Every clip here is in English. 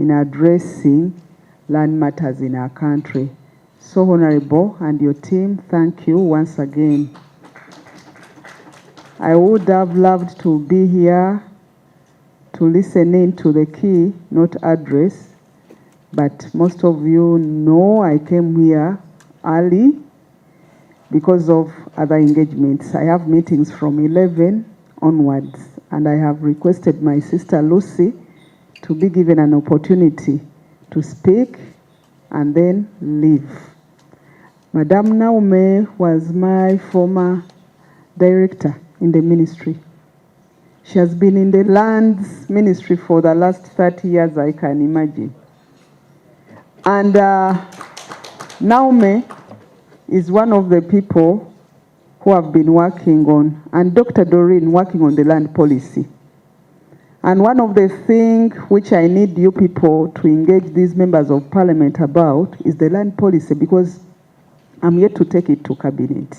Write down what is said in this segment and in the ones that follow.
in addressing land matters in our country. So, Honorable and your team, thank you once again. I would have loved to be here to listen in to the key, not address, but most of you know I came here early because of other engagements. I have meetings from 11 onwards, and I have requested my sister Lucy to be given an opportunity to speak and then leave. Madame Naume was my former director in the ministry. She has been in the lands ministry for the last 30 years, I can imagine. And Naume is one of the people who have been working on, and Dr. Doreen working on the land policy. And one of the things which I need you people to engage these members of parliament about is the land policy, because I'm yet to take it to cabinet.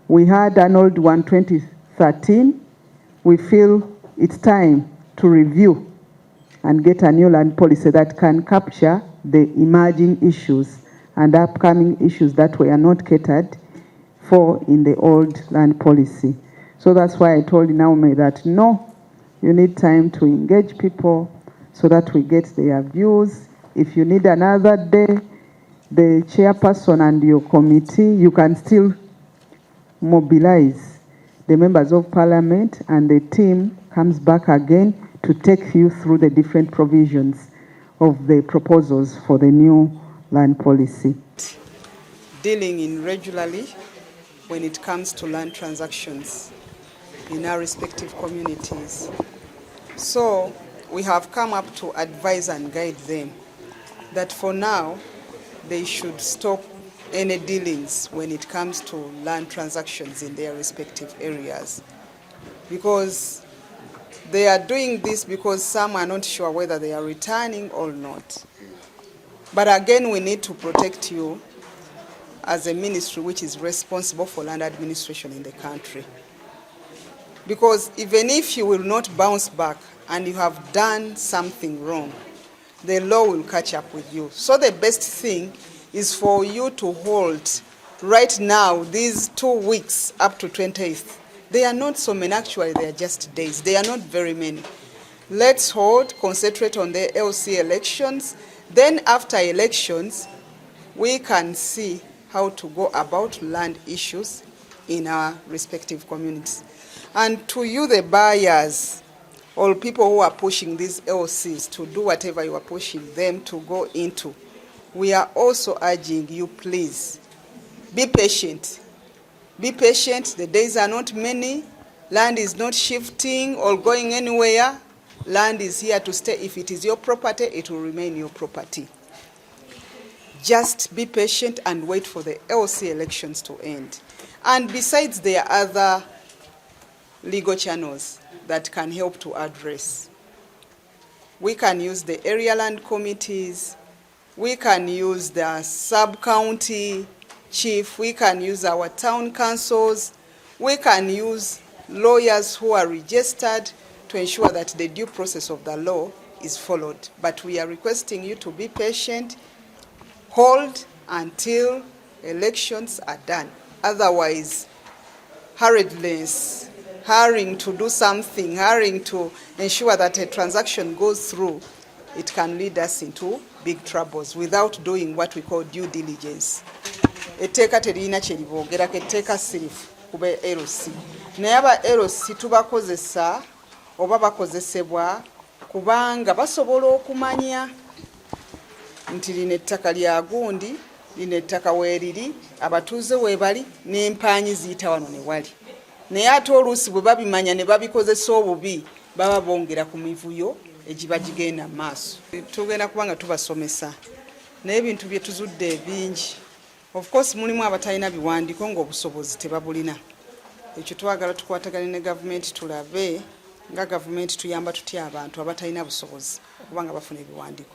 We had an old one, 2013. We feel it's time to review and get a new land policy that can capture the emerging issues and upcoming issues that were not catered for in the old land policy. So that's why I told Naomi that no, you need time to engage people so that we get their views. If you need another day, the chairperson and your committee, you can still mobilize the members of parliament, and the team comes back again to take you through the different provisions of the proposals for the new land policy. Dealing in regularly when it comes to land transactions in our respective communities. So we have come up to advise and guide them that for now they should stop any dealings when it comes to land transactions in their respective areas, because they are doing this because some are not sure whether they are returning or not. But again, we need to protect you as a ministry which is responsible for land administration in the country. Because even if you will not bounce back and you have done something wrong, the law will catch up with you. So the best thing is for you to hold right now these 2 weeks up to 20th. They are not so many, actually they are just days. They are not very many. Let's hold, concentrate on the LC elections. Then after elections, we can see how to go about land issues in our respective communities. And to you, the buyers, or people who are pushing these LCs to do whatever you are pushing them to go into, we are also urging you, please, be patient. Be patient. The days are not many. Land is not shifting or going anywhere. Land is here to stay. If it is your property, it will remain your property. Just be patient and wait for the LC elections to end. And besides, there are other legal channels that can help to address. We can use the area land committees. We can use the sub-county chief. We can use our town councils. We can use lawyers who are registered to ensure that the due process of the law is followed. But we are requesting you to be patient, hold until elections are done. Otherwise, hurriedness, hurrying to do something, hurrying to ensure that a transaction goes through, it can lead us into big troubles without doing what we call due diligence. Etteeka terina kye liboogerako, etteeka sirifu kuba LC. Naye aba LC tubakozesa oba bakozesebwa kubanga basobola okumanya nti lino ettaka lya gundi, lino ettaka weeriri, abatuuze weebali, n'empaanyi ziyita wano ne wali. Naye ate oluusi bwe babimanya ne babikozesa obubi, baba bongera ku mivuyo egiba gigenda mu maaso. Tugenda kubanga tubasomesa naye ebintu bye tuzudde ebingi. Of course mulimu abatalina biwandiiko ng'obusobozi tebabulina. Ekyo twagala tukwatagane ne gavumenti tulabe nga gavumenti tuyamba tutya abantu abatalina busobozi okubanga bafuna ebiwandiiko.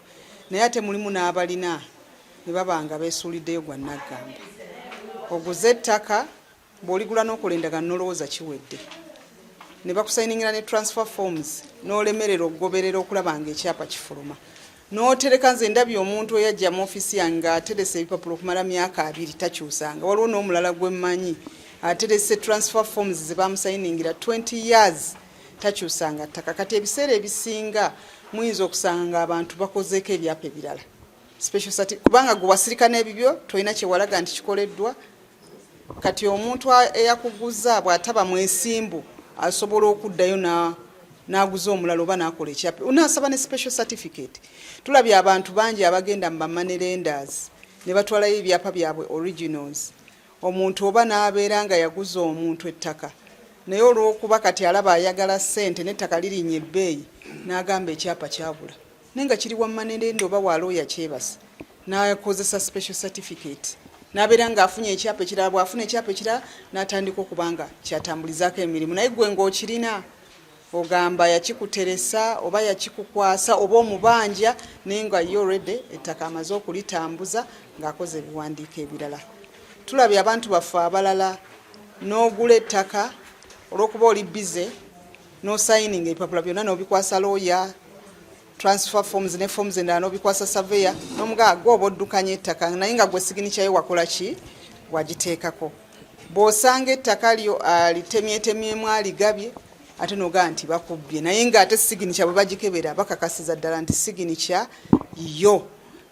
Naye ate mulimu n'abalina ne babanga beesuuliddeyo gwa naggamba. Oguze ettaka bw'oligula n'okulendagana n'olowooza kiwedde. Ne bakusayiningira ne transfer forms n'olemerera okugoberera okulaba ng'ekyapa kifuluma. n'otereka nze ndabye omuntu eyajja mu ofisi yange aterese ebipapula okumala myaka 2 takyusanga. Waliwo n'omulala gwe mmanyi aterese transfer forms ze bamusayiningira 20 years takyusanga ttaka. Kati ebiseera ebisinga muyinza okusanga abantu bakozeeko ebyapa ebirala special certificate kubanga gwe wasirika n'ebibyo tolina kyewalaga nti kikoleddwa. Kati omuntu eyakuguza bw'ataba mwesimbu asobola okuddayo n'aguza omulala oba n'akola ekyapa. Unaasaba ne special certificate. Tulabye abantu bangi abagenda mu money lenders ne batwalayo ebyapa byabwe originals. Omuntu oba n'abeera nga yaguza omuntu ettaka naye olw'okuba kati alaba ayagala ssente n'ettaka lirinnye ebbeeyi n'agamba ekyapa kyabula naye nga kiri wa money lender oba wa lawyer kyebase n'akozesa special certificate n'abeera ng'afunye ekyapa ekirala. Bw'afuna ekyapa ekirala n'atandika okubanga kyatambulizaako emirimu naye gwe ng'okirina ogamba yakikuteresa oba yakikukwasa oba omubanja naye nga ye already ettaka amaze okulitambuza ng'akoze ebiwandiiko ebirala. Tulabye abantu baffe abalala n'ogula ettaka olw'okuba oli bize n'osayininga ebipapula byonna n'obikwasa lawyer, transfer forms ne forms endala n'obikwasa surveyor n'omugaa gwe oba oddukanya ettaka naye nga gwe siginicha ye wakola ki wagiteekako. Bw'osanga ettaka lyo alitemyetemyemu aligabye ate n'ogaa nti bakubbye naye ng'ate siginicha bwe bagikebera bakakasiza ddala nti siginicha yo.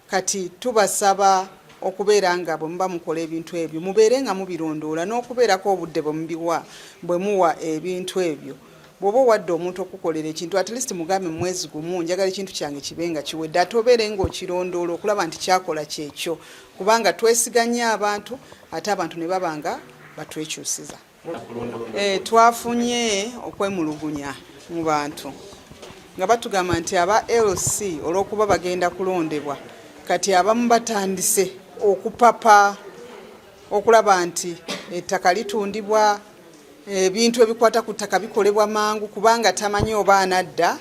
Kati tubasaba okubeera nga bwe muba mukola ebintu ebyo mubeere nga mubirondoola n'okubeerako obudde bwe muwa ebintu ebyo. Bw'oba owadde omuntu okukolera ekintu at least mugambe mu mwezi gumu njagala ekintu kyange kibe nga kiwedde ate obeere ng'okirondoola okulaba nti kyakola kyekyo kubanga twesiganye abantu ate abantu ne baba nga batwekyusiza. Twafunye okwemulugunya mu bantu nga batugamba nti aba LC olw'okuba bagenda kulondebwa kati abamu batandise okupapa okulaba nti ettaka litundibwa ebintu ebikwata ku ttaka bikolebwa mangu kubanga tamanyi oba anadda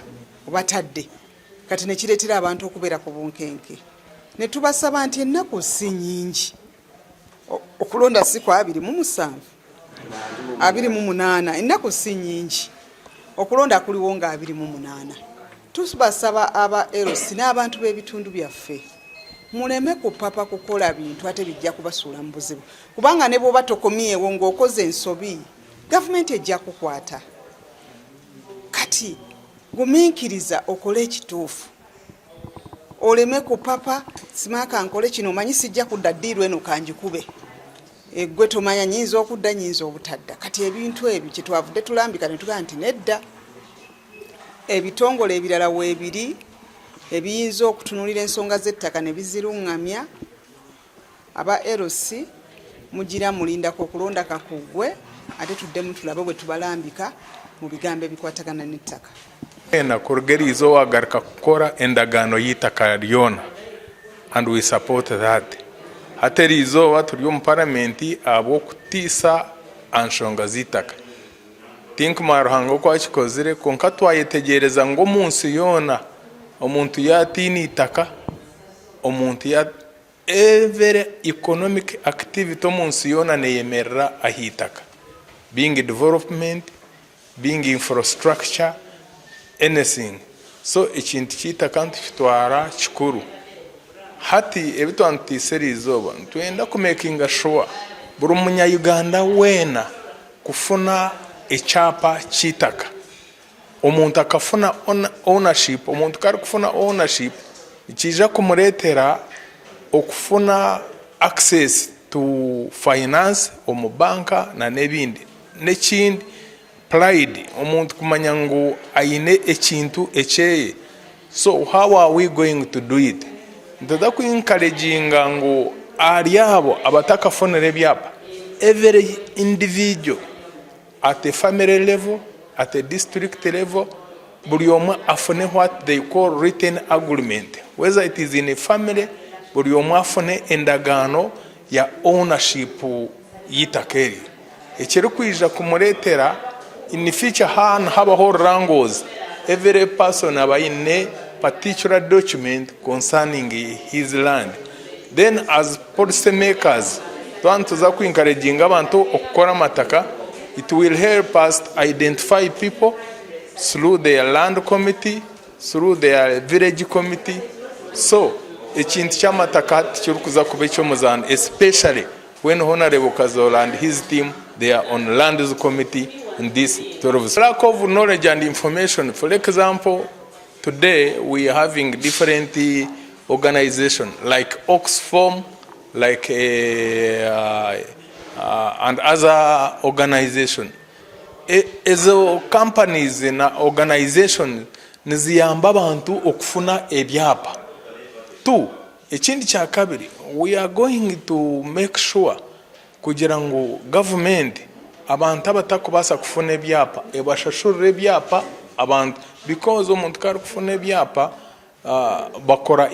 oba tadde. Kati ne kireetera abantu okubeera ku bunkenke. Ne tubasaba nti ennaku si nnyingi okulonda si kwa 27 28 ennaku si nnyingi okulonda kuliwo nga 28. Tubasaba aba LC n'abantu b'ebitundu byaffe muleme kupapa kukola bintu ate bijja kubasuula mu buzibu kubanga ne bw'oba tokomyewo ng'okoze ensobi gavumenti ejja kukwata. Kati gumiikiriza okole ekituufu oleme kupapa simaka nkole kino omanyi sijja kudda ddiiru eno kanjikube gwe tomanya nyinza okudda nyinza obutadda. Kati ebintu ebyo kye twavudde tulambika ne tugaa nti nedda. Ebitongole ebirala weebiri ebiyinza okutunulira ensonga z'ettaka ne biziruŋŋamya aba LC mugira mulindako okulonda kakugwe ate tuddemu tulabe bwe tubalambika mu bigambo ebikwatagana n'ettaka. Kurugerizo wagaruka kukora endagaano y'itaka lyona and we support that. Ate riizooba turi omu paramenti ab'okutiisa anshonga z'itaka tinkumara Ruhanga oku akikozire konka twayetegereza ngu omu nsi yoona omuntu yatiina itaka omuntu ya every economic activity omu nsi yoona neeyemerera ah'itaka being development being infrastructure anything. So ekintu ky'itaka ntukitwara kikuru. Hati ebitwantutiise riizooba ntwenda kumakinga sure buri munyayuganda weena kufuna ekyapa ky'itaka omuntu akafuna ownership. Omuntu kari kufuna ownership nikiija kumureetera okufuna access to finance omu banka na n'ebindi. N'ekindi pride omuntu kumanya ngu aine ekintu ekyeye. So how are we going to do it? Ntenda ku-encouraginga ngu ari abo abatakafunira ebyapa every individual at a family level, at a district level, buli omwe afune what they call written agreement. Whether it is in a family, buli omwe afune endagaano ya ownership y'itaka eryo. Ekiri kwija kumureetera in future habaho wrangles. Every person aba ine particular document concerning his land. Then as policy makers, tuza ku-encouraging abantu okukora amataka. It will help us identify people through their land committee, through their village committee, So ekintu ky'amataka tikirikuza kuba eky'omuzaano, especially when Honorable Kazola and his team, they are on Lands Committee in this 12. Lack of knowledge and information. For example, today we are having different organizations like Oxfam, like and other organizations. Ezo companies na organizations niziyamba abantu okufuna ebyapa. Two, ekindi kya kabiri, we are going to make sure kugira ngu government abantu abatakubasa kufuna ebyapa ebashashurira ebyapa abantu, because omuntu kari kufuna ebyapa bakora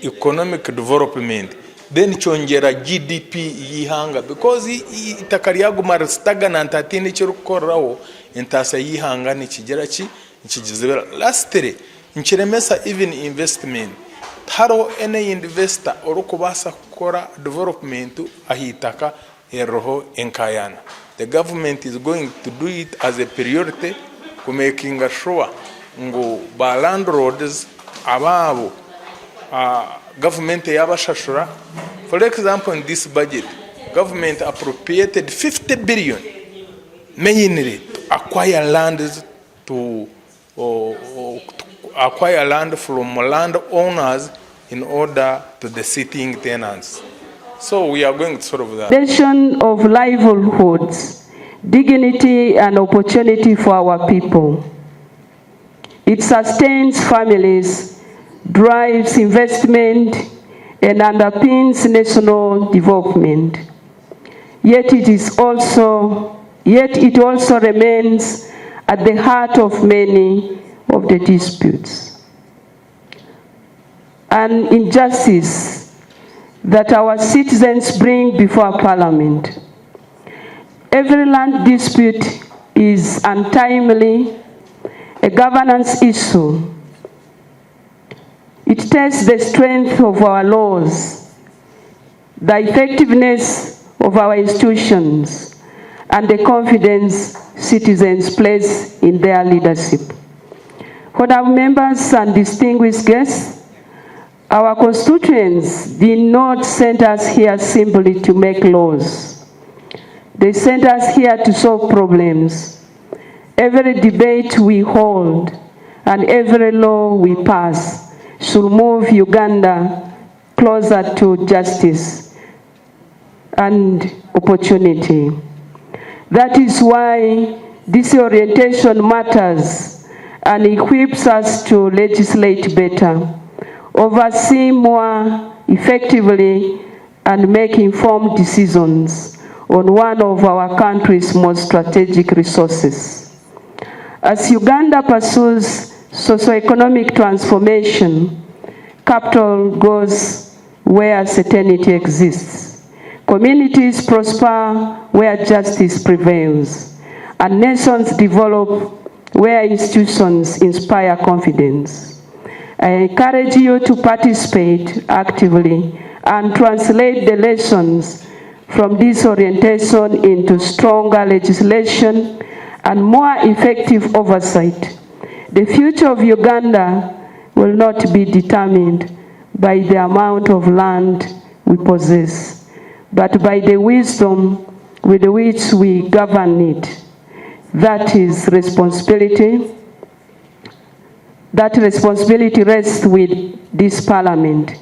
economic development, then kyongera GDP yihanga, because itaka lyaguma stagnant ati nikirikukoraho entasa yihanga nikigera nikigizibera. Lastly, nkiremesa even investment. Haro any investor orukubasa kukora development ahitaka eroho enkayana. The government is going to do it as a priority, making sure ngo ba landlords ababo government yabashashura. For example, in this budget, government appropriated 50 billion mainly to acquire land acquire land from landowners in order to the sitting tenants. So we are going to solve that. Of livelihoods, dignity and opportunity for our people. It sustains families, drives investment, and underpins national development. Yet it also remains at the heart of many of the disputes. An injustice that our citizens bring before Parliament. Every land dispute is untimely, a governance issue. It tests the strength of our laws, the effectiveness of our institutions, and the confidence citizens place in their leadership. Honourable members and distinguished guests, our constituents did not send us here simply to make laws. They sent us here to solve problems. Every debate we hold and every law we pass should move Uganda closer to justice and opportunity. That is why this orientation matters and equips us to legislate better, oversee more effectively, and make informed decisions on one of our country's most strategic resources. As Uganda pursues socioeconomic transformation, capital goes where certainty exists. Communities prosper where justice prevails, and nations develop where institutions inspire confidence. I encourage you to participate actively and translate the lessons from this orientation into stronger legislation and more effective oversight. The future of Uganda will not be determined by the amount of land we possess, but by the wisdom with which we govern it. That responsibility rests with this Parliament.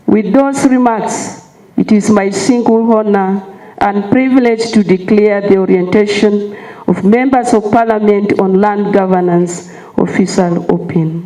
With those remarks, it is my single honor and privilege to declare the orientation of members of Parliament on land governance official open.